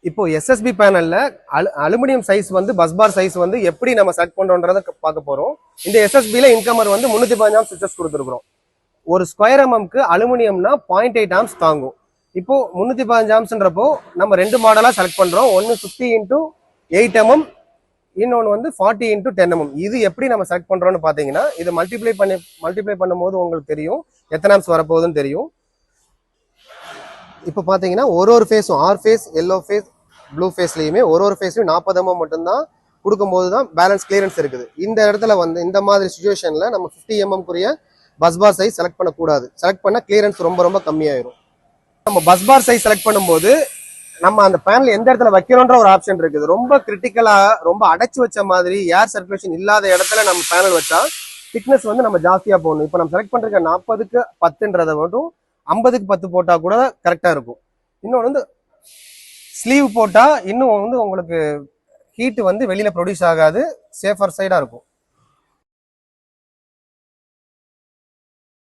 இப்போ SSP பேனல்ல aluminium size வந்து bus bar size வந்து எப்படி நம்ம செலக்ட் பண்றோன்றத பார்க்க போறோம். இந்த எஸ்எஸ்பில இன்கமர் வந்து 315 ஆம்ஸ் சுவிட்சஸ் கொடுத்துருக்கோம். ஒரு ஸ்கொயர் எம்எம்க்கு அலுமினியம்னா 0.8 ஆம்ஸ் தாங்கும். இப்போ 315 ஆம்ஸ்ன்றப்போ நம்ம ரெண்டு மாடலா செலக்ட் பண்றோம். ஒன்னு 50 இன்டூ 8 mm, இன்னொன்று வந்து 40 இன்டூ 10 mm. இது எப்படி நம்ம செலக்ட் பண்றோம்னு பாத்தீங்கன்னா, இது மல்டிப்ளை பண்ணும்போது உங்களுக்கு தெரியும் எத்தனை ஆம்ஸ் வரப்போகுதுன்னு தெரியும். இப்போ பாத்தீங்கன்னா ஒரு ஃபேஸும் R phase, yellow phase, blue ஃபேஸ்லயுமே ஒரு ஃபேஸ்லயும் 40 mm மட்டும்தான் கொடுக்கும்போது தான் பேலன்ஸ் கிளியரன்ஸ் இருக்குது. இந்த இடத்துல வந்து இந்த மாதிரி சுச்சுவேஷன்ல நம்ம 50 mm குரிய பஸ் பார் சைஸ் செலக்ட் பண்ணக்கூடாது. செலக்ட் பண்ண கிளியரன்ஸ் ரொம்ப ரொம்ப கம்மியாயிரும். நம்ம பஸ் பார் சைஸ் செலக்ட் பண்ணும்போது நம்ம அந்த பேனல் எந்த இடத்துல வைக்கிறோன்ற ஒரு ஆப்ஷன் இருக்குது. ரொம்ப கிரிட்டிக்கலா ரொம்ப அடைச்சு வச்ச மாதிரி ஏர் சர்க்குலேஷன் இல்லாத இடத்துல நம்ம பேனல் வச்சா திக்னஸ் வந்து நம்ம ஜாஸ்தியா போடணும். இப்போ நம்ம செலக்ட் பண்ற 40க்கு 10ன்றதை மட்டும் 50க்கு 10 போட்டா கூட கரெக்டா இருக்கும். இன்னொன்று வந்து ஸ்லீவ் போட்டா இன்னும் வந்து உங்களுக்கு ஹீட் வந்து வெளியில ப்ரொடியூஸ் ஆகாது, சேஃபர் சைடா இருக்கும்.